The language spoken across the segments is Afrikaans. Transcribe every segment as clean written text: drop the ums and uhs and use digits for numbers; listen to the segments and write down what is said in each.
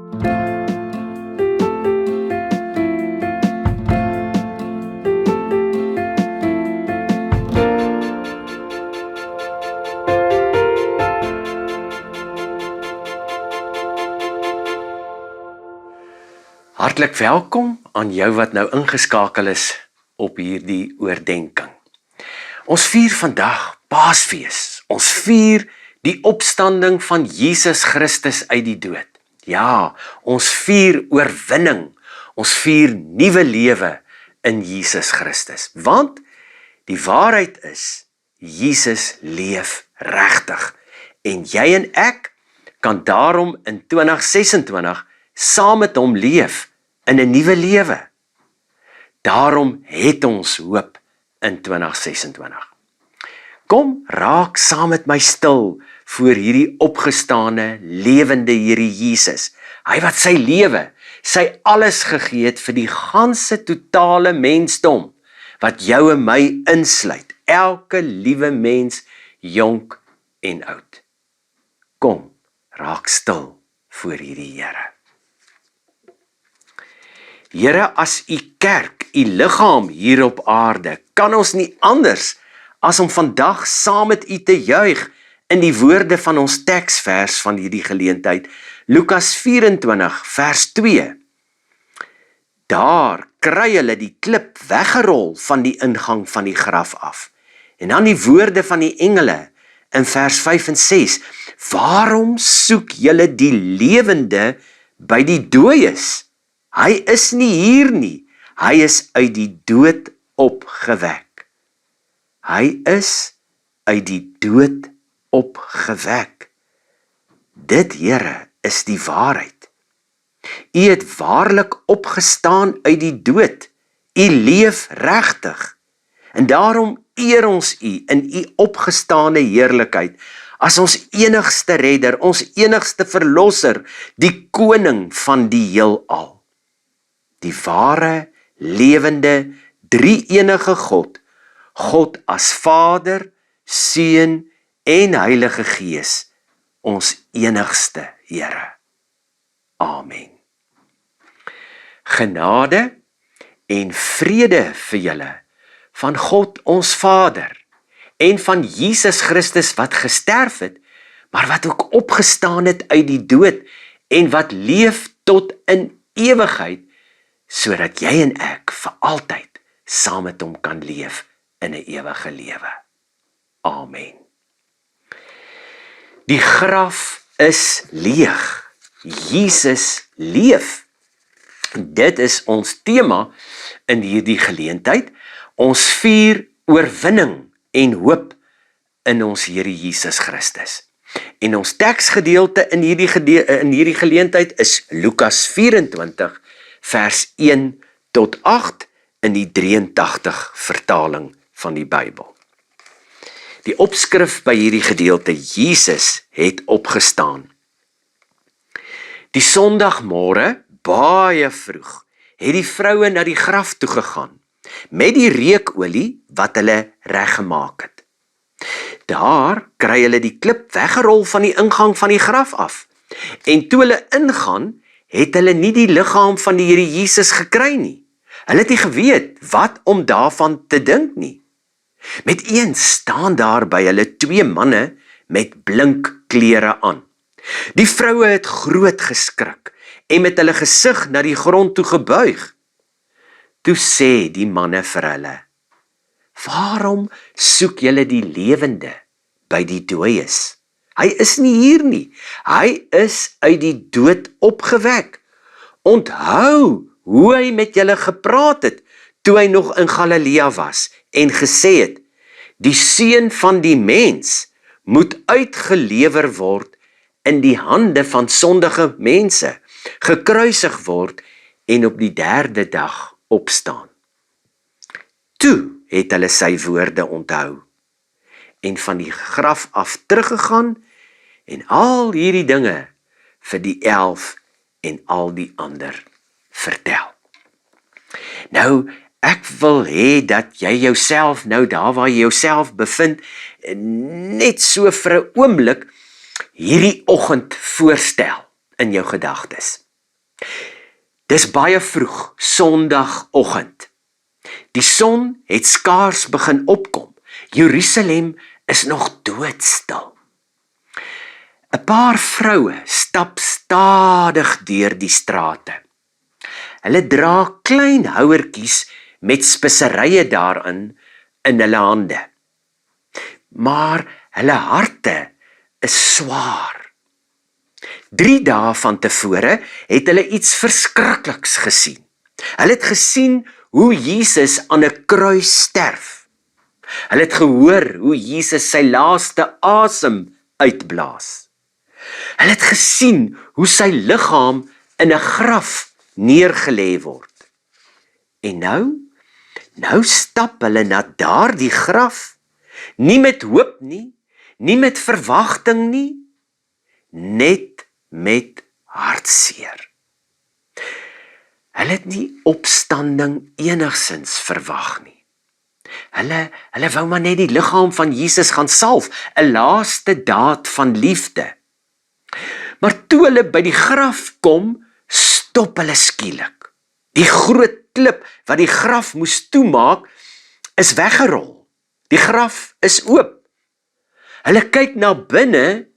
Hartlik welkom aan jou wat nou ingeskakel is op hierdie oordenking. Ons vier vandag Paasfees. Ons vier die opstanding van Jesus Christus uit die dood. Ja, ons vier oorwinning. Ons vier nuwe lewe in Jesus Christus. Want die waarheid is, Jesus leef regtig. En jy en ek kan daarom in 2026 saam met hom leef in 'n nuwe lewe. Daarom het ons hoop in 2026. Kom, raak saam met my stil voor hierdie opgestane, lewende Here Jesus. Hy wat sy lewe, sy alles gegee het vir die ganse totale mensdom, wat jou en my insluit, elke liewe mens, jonk en oud. Kom, raak stil voor hierdie Here. Here, as u kerk, u liggaam hier op aarde, kan ons nie anders as om vandag saam met u te juig in die woorde van ons teksvers van hierdie geleentheid, Lukas 24 vers 2. Daar kry hulle die klip weggerol van die ingang van die graf af. En dan die woorde van die engele in vers 5 en 6. Waarom soek julle die lewende by die dooies? Hy is nie hier nie, hy is uit die dood opgewek. Hy is uit die dood opgewek. Dit, Here, is die waarheid. U het waarlik opgestaan uit die dood. U leef regtig. En daarom eer ons u in u opgestane heerlikheid as ons enigste redder, ons enigste verlosser, die koning van die heelal. Die ware, lewende, drie-enige God, God as Vader, Seun en Heilige Gees, ons enigste Here. Amen. Genade en vrede vir julle van God ons Vader en van Jesus Christus wat gesterf het, maar wat ook opgestaan het uit die dood en wat leef tot in ewigheid, sodat jy en ek vir altyd saam met hom kan leef in 'n ewige lewe. Amen. Die graf is leeg. Jesus leef. Dit is ons tema in hierdie geleentheid. Ons vier oorwinning en hoop in ons Here Jesus Christus. En ons teksgedeelte in hierdie geleentheid is Lukas 24 vers 1 tot 8 in die 83 vertaling van die Bybel. Die opskrif by hierdie gedeelte, Jesus het opgestaan. Die Sondagmôre, baie vroeg, het die vroue na die graf toe gegaan, met die reukolie wat hulle reggemaak het. Daar kry hulle die klip weggerol van die ingang van die graf af. En toe hulle ingaan, het hulle nie die liggaam van die Here Jesus gekry nie. Hulle het nie geweet wat om daarvan te dink nie. Met eens staan daar by hulle 2 manne met blink klere aan. Die vroue het groot geskrik en met hulle gesig na die grond toe gebuig. Toe sê die manne vir hulle: Waarom soek julle die lewende by die dooies? Hy is nie hier nie. Hy is uit die dood opgewek. Onthou hoe hy met julle gepraat het, toe hy nog in Galilea was, en gesê het, die Seun van die mens moet uitgelewer word in die hande van sondige mense, gekruisig word en op die 3de dag opstaan. Toe het hulle sy woorde onthou, en van die graf af teruggegaan, en al hierdie dinge vir die 11 en al die ander vertel. Nou, ek wil hê dat jy jouself nou daar waar jy jouself bevind, net so vir 'n oomblik hierdie oggend voorstel in jou gedagtes. Dis baie vroeg, Sondagoggend. Die son het skaars begin opkom. Jerusalem is nog doodstil. 'n Paar vroue stap stadig deur die strate. Hulle dra klein houertjies met speserye daarin in hulle hande. Maar hulle harte is swaar. 3 dae van tevore het hulle iets verskrikliks gesien. Hulle het gesien hoe Jesus aan 'n kruis sterf. Hulle het gehoor hoe Jesus sy laaste asem uitblaas. Hulle het gesien hoe sy liggaam in 'n graf neergelê word. En nou stap hulle na daardie graf, nie met hoop nie, nie met verwagting nie, net met hartseer. Hulle het nie opstanding enigsins verwag nie. Hulle wou maar net die liggaam van Jesus gaan salf, 'n laaste daad van liefde. Maar toe hulle by die graf kom, stop hulle skielik. Die groot klip wat die graf moes toemaak, is weggerol. Die graf is oop. Hulle kyk na binne,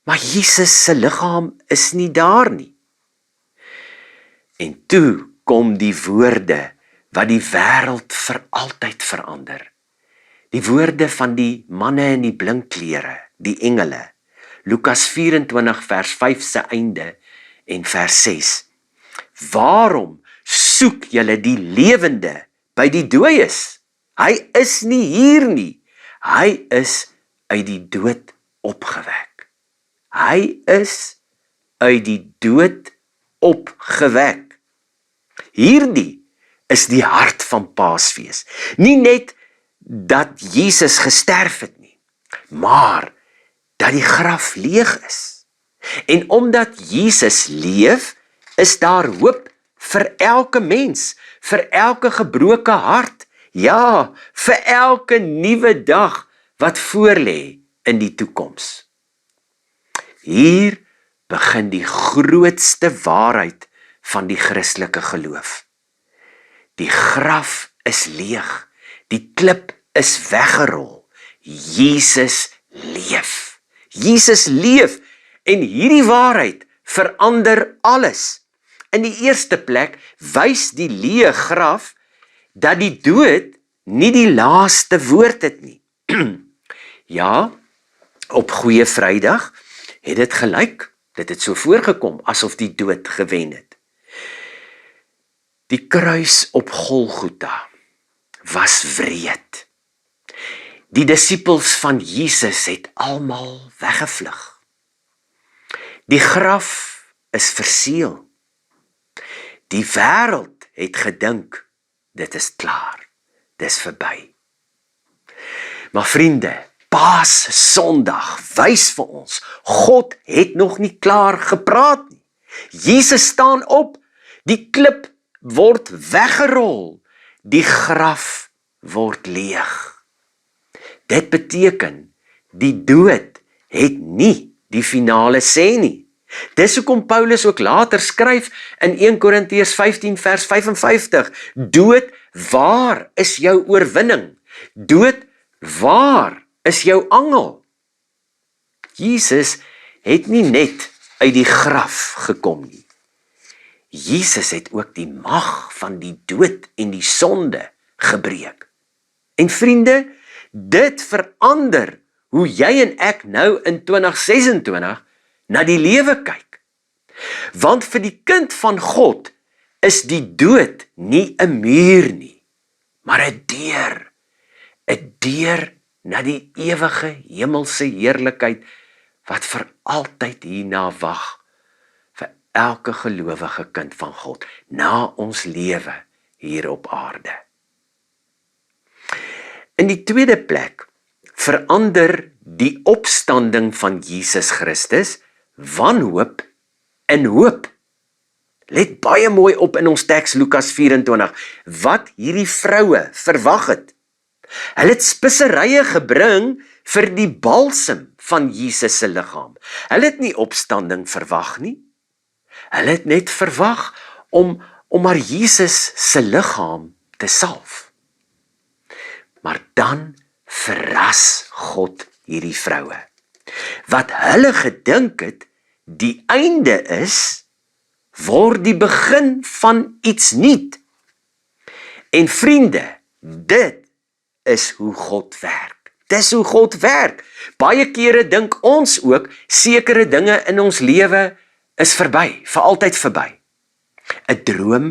maar Jesus se liggaam is nie daar nie. En toe kom die woorde wat die wêreld vir altyd verander. Die woorde van die manne in die blink klere, die engele. Lukas 24 vers 5 se einde en vers 6. Waarom soek julle die lewende by die dooies? Hy is nie hier nie. Hy is uit die dood opgewek. Hy is uit die dood opgewek. Hierdie is die hart van Paasfees. Nie net dat Jesus gesterf het nie, maar dat die graf leeg is. En omdat Jesus leef, is daar hoop vir elke mens, vir elke gebroke hart, ja, vir elke nuwe dag wat voorlê in die toekoms. Hier begin die grootste waarheid van die Christelike geloof. Die graf is leeg, die klip is weggerol. Jesus leef. Jesus leef en hierdie waarheid verander alles. In die eerste plek wys die leë graf dat die dood nie die laaste woord het nie. Ja, op Goeie Vrydag het dit gelyk, dit het so voorgekom asof die dood gewen het. Die kruis op Golgotha was wreed. Die disippels van Jesus het almal weggevlug. Die graf is verseël. Die wêreld het gedink, dit is klaar, dis verby. Maar vriende, Paas Sondag wys vir ons, God het nog nie klaar gepraat nie. Jesus staan op, die klip word weggerol, die graf word leeg. Dit beteken, die dood het nie die finale sê nie. Dis hoekom Paulus ook later skryf in 1 Korintiërs 15 vers 55, dood, waar is jou oorwinning? Dood, waar is jou angel? Jesus het nie net uit die graf gekom nie. Jesus het ook die mag van die dood en die sonde gebreek. En vriende, dit verander hoe jy en ek nou in 2026 na die lewe kyk. Want vir die kind van God is die dood nie 'n muur nie, maar 'n deur na die ewige hemelse heerlikheid wat vir altyd hierna wag vir elke gelowige kind van God na ons lewe hier op aarde. In die tweede plek verander die opstanding van Jesus Christus wanhoop in hoop. Let baie mooi op in ons teks Lukas 24, wat hierdie vroue verwag het. Hulle het speserye gebring vir die balsem van Jesus se liggaam. Hulle het nie opstanding verwag nie. Hulle het net verwag om maar Jesus se liggaam te salf. Maar dan verras God hierdie vroue. Wat hulle gedink het, die einde is, word die begin van iets nuut. En vriende, dit is hoe God werk. Dis hoe God werk. Baie kere dink ons ook, sekere dinge in ons lewe is verby, vir altyd verby. 'n droom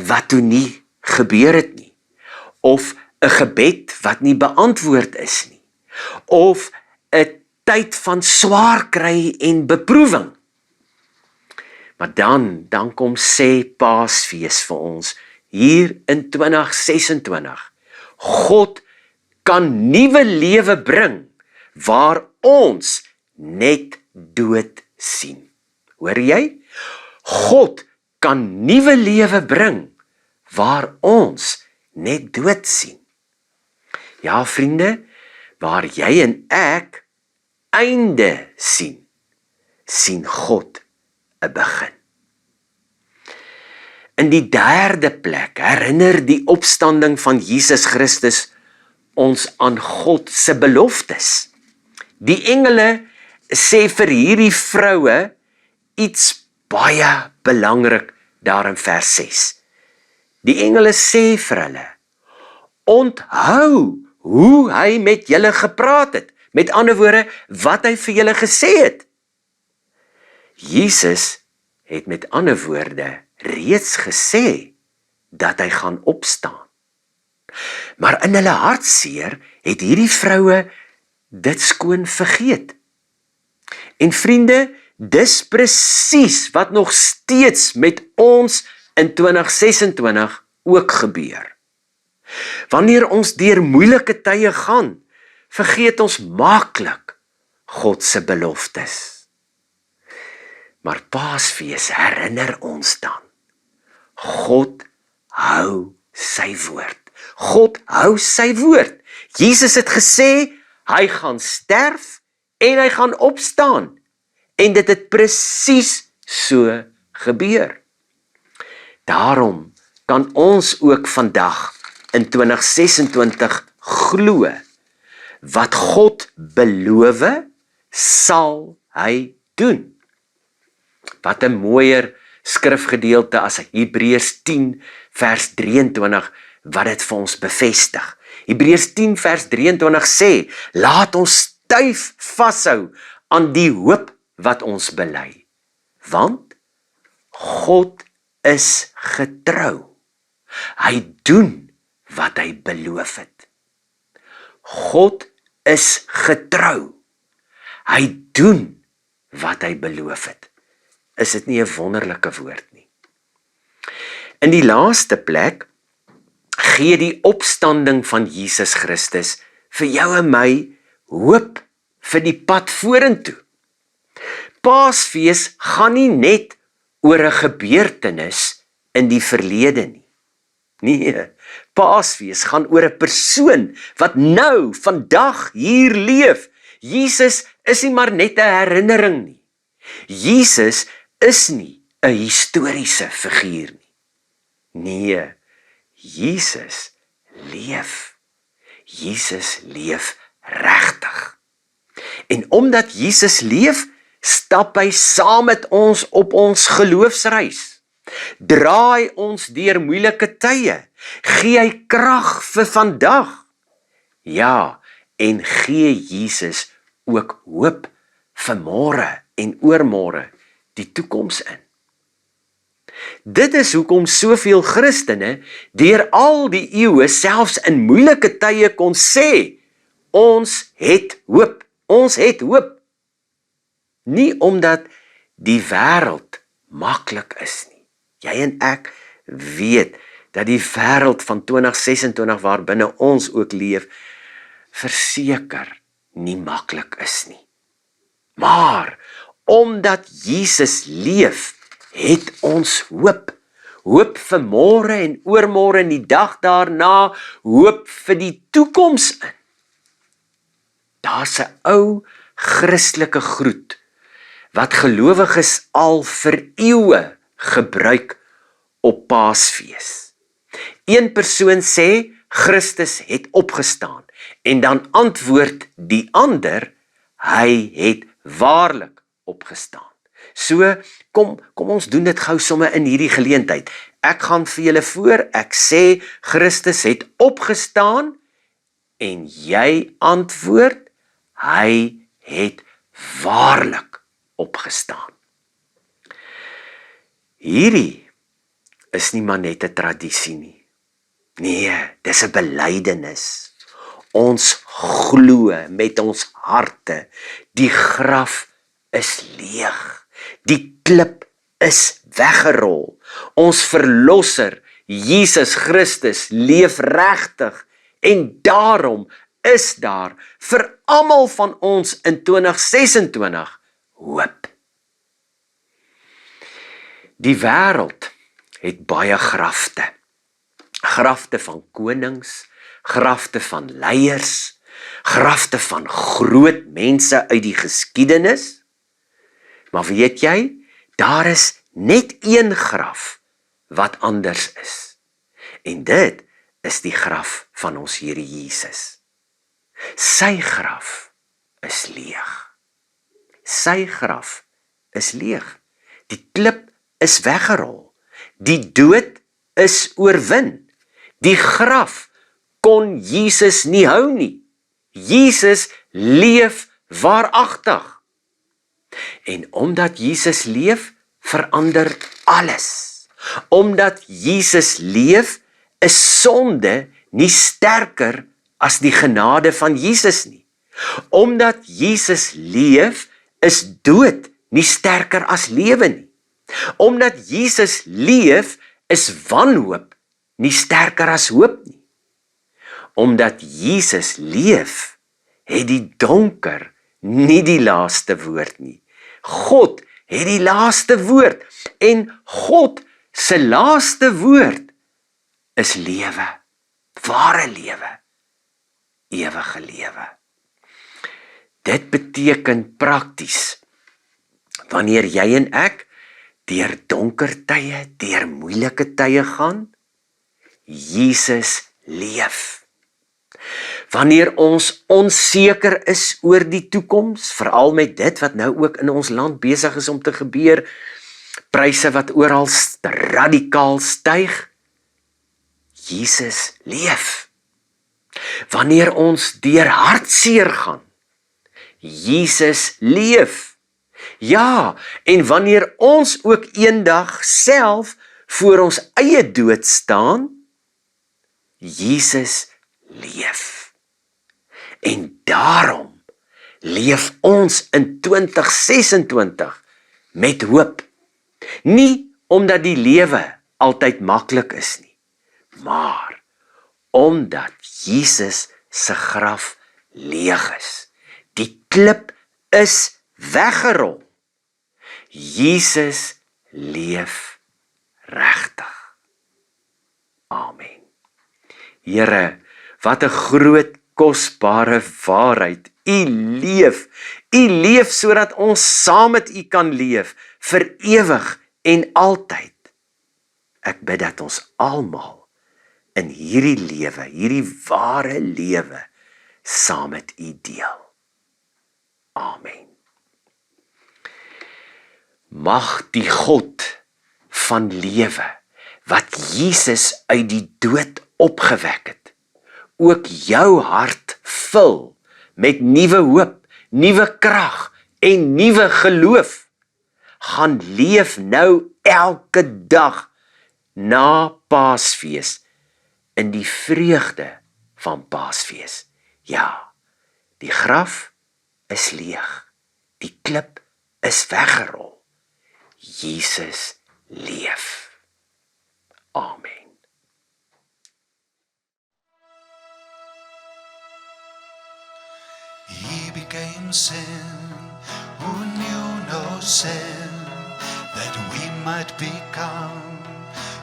wat toe nie gebeur het nie, of 'n gebed wat nie beantwoord is nie, of 'n tyd van swaar kry en beproewing. Maar dan kom sê Paasfees vir ons, hier in 2026, God kan nuwe lewe bring, waar ons net dood sien. Hoor jy? God kan nuwe lewe bring, waar ons net dood sien. Ja, vriende, waar jy en ek einde sien, sien God 'n begin. In die derde plek herinner die opstanding van Jesus Christus ons aan God se beloftes. Die engele sê vir hierdie vroue iets baie belangrik daar in vers 6. Die engele sê vir hulle, onthou hoe hy met julle gepraat het. Met ander woorde, wat hy vir julle gesê het. Jesus het met ander woorde reeds gesê dat hy gaan opstaan. Maar in hulle hartseer het hierdie vroue dit skoon vergeet. En vriende, dis presies wat nog steeds met ons in 2026 ook gebeur. Wanneer ons deur moeilike tye gaan, vergeet ons maklik God se beloftes. Maar Paasfees herinner ons dan, God hou sy woord. God hou sy woord. Jesus het gesê, hy gaan sterf en hy gaan opstaan. En dit het presies so gebeur. Daarom kan ons ook vandag in 2026 glo, wat God beloof, sal hy doen. Wat 'n mooier skrifgedeelte as Hebreërs 10 vers 23 wat dit vir ons bevestig. Hebreërs 10 vers 23 sê, laat ons styf vashou aan die hoop wat ons bely. Want God is getrou. Hy doen wat hy beloof het. God is getrou. Hy doen wat hy beloof het. Is dit nie 'n wonderlike woord nie? In die laaste plek gee die opstanding van Jesus Christus vir jou en my hoop vir die pad vorentoe. Paasfees gaan nie net oor 'n gebeurtenis in die verlede nie. Nee, Paasfees gaan oor 'n persoon wat nou, vandag hier leef. Jesus is nie maar net 'n herinnering nie. Jesus is nie 'n historiese figuur nie. Nee, Jesus leef. Jesus leef regtig. En omdat Jesus leef, stap hy saam met ons op ons geloofsreis. Draai ons deur moeilike tye. Gee hy krag vir vandag. Ja, en gee Jesus ook hoop vir môre en oormôre, die toekoms in. Dit is hoekom soveel Christene deur al die eeue, selfs in moeilike tye kon sê, ons het hoop. Ons het hoop. Nie omdat die wêreld maklik is nie. Jy en ek weet dat die wêreld van 2026 waarbinne ons ook leef, verseker nie maklik is nie. Maar omdat Jesus leef, het ons hoop. Hoop vir môre en oormôre en die dag daarna, hoop vir die toekoms in. Daar's 'n ou Christelike groet wat gelowiges al vir eeue gebruik op Paasfees. Een persoon sê, Christus het opgestaan, en dan antwoord die ander, hy het waarlik opgestaan. So, kom ons doen dit gou sommer in hierdie geleentheid. Ek gaan vir julle voor, ek sê, Christus het opgestaan, en jy antwoord, hy het waarlik opgestaan. Hierdie is nie maar net 'n tradisie nie. Nee, dis 'n belydenis. Ons glo met ons harte, die graf is leeg. Die klip is weggerol. Ons verlosser, Jesus Christus, leef regtig, en daarom is daar vir almal van ons in 2026 hoop. Die wêreld het baie grafte. Grafte van konings, grafte van leiers, grafte van groot mense uit die geskiedenis. Maar weet jy, daar is net een graf wat anders is. En dit is die graf van ons Here Jesus. Sy graf is leeg. Sy graf is leeg. Die klip is weggerol. Die dood is oorwin. Die graf kon Jesus nie hou nie. Jesus leef waaragtig. En omdat Jesus leef, verander alles. Omdat Jesus leef, is sonde nie sterker as die genade van Jesus nie. Omdat Jesus leef, is dood nie sterker as lewe nie. Omdat Jesus leef, is wanhoop nie sterker as hoop nie. Omdat Jesus leef, het die donker nie die laaste woord nie. God het die laaste woord, en God se laaste woord is lewe, ware lewe, ewige lewe. Dit beteken prakties, wanneer jy en ek deur donker tye, deur moeilike tye gaan, Jesus leef. Wanneer ons onseker is oor die toekoms, veral met dit wat nou ook in ons land besig is om te gebeur, pryse wat oral radikaal styg, Jesus leef. Wanneer ons deur hartseer gaan, Jesus leef. Ja, en wanneer ons ook eendag self voor ons eie dood staan, Jesus leef. En daarom leef ons in 2026 met hoop. Nie omdat die lewe altyd maklik is nie, maar omdat Jesus se graf leeg is. Die klip is weggerol. Jesus leef regtig. Amen. Here, wat 'n groot kosbare waarheid. U leef sodat ons saam met u kan leef vir ewig en altyd. Ek bid dat ons almal in hierdie lewe, hierdie ware lewe, saam met u deel. Amen. Mag die God van lewe, wat Jesus uit die dood opgewek het, ook jou hart vul met nuwe hoop, nuwe krag en nuwe geloof. Gaan leef nou elke dag na Paasfees in die vreugde van Paasfees. Ja, die graf is leeg, die klip is weggerol. Jesus leef. Amen. He became sin, who knew no sin, that we might become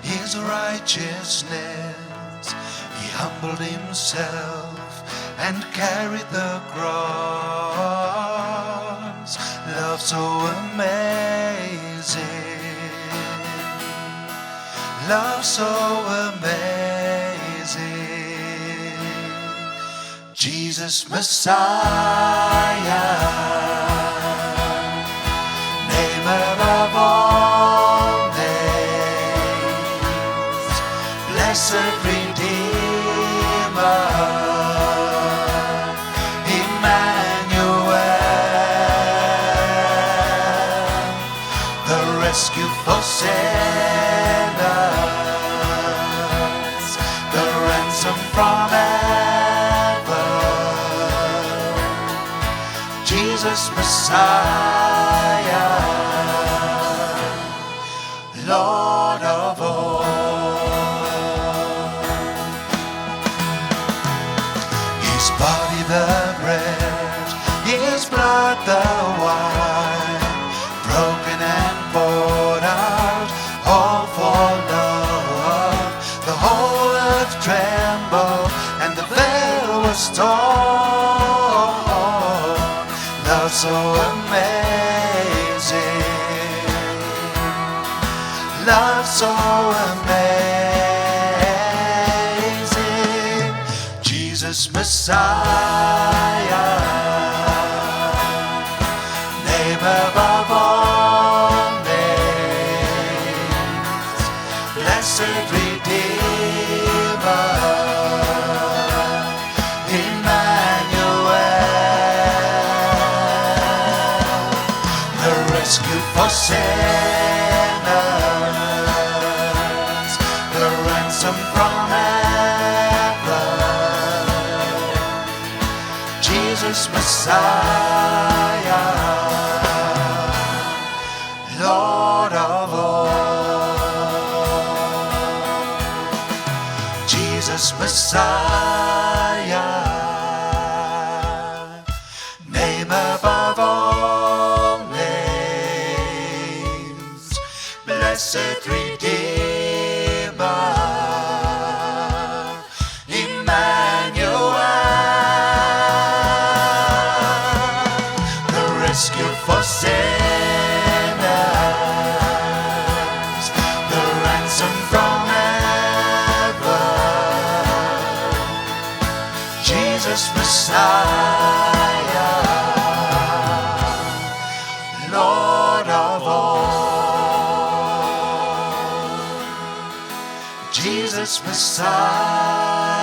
his righteousness. He humbled himself and carried the cross, love so amazing, love so amazing, Jesus Messiah, name above all names, blessed Redeemer, rescue for sinners, the ransom from heaven, Jesus Messiah, Lord of all. His body the bread, His blood the wine, broken and poured out, all for love. The whole earth trembled and the veil was torn. Love so amazing, love so amazing, Jesus Messiah, name above all names, blessed Redeemer, Emmanuel, the rescue for sinners, the ransom from heaven, Jesus Messiah, Lord of all, Jesus Messiah, name above all names, blessed Redeemer, Emmanuel, the rescue for sinners, the ransom from heaven, Jesus Messiah, Lord of all, Jesus Messiah.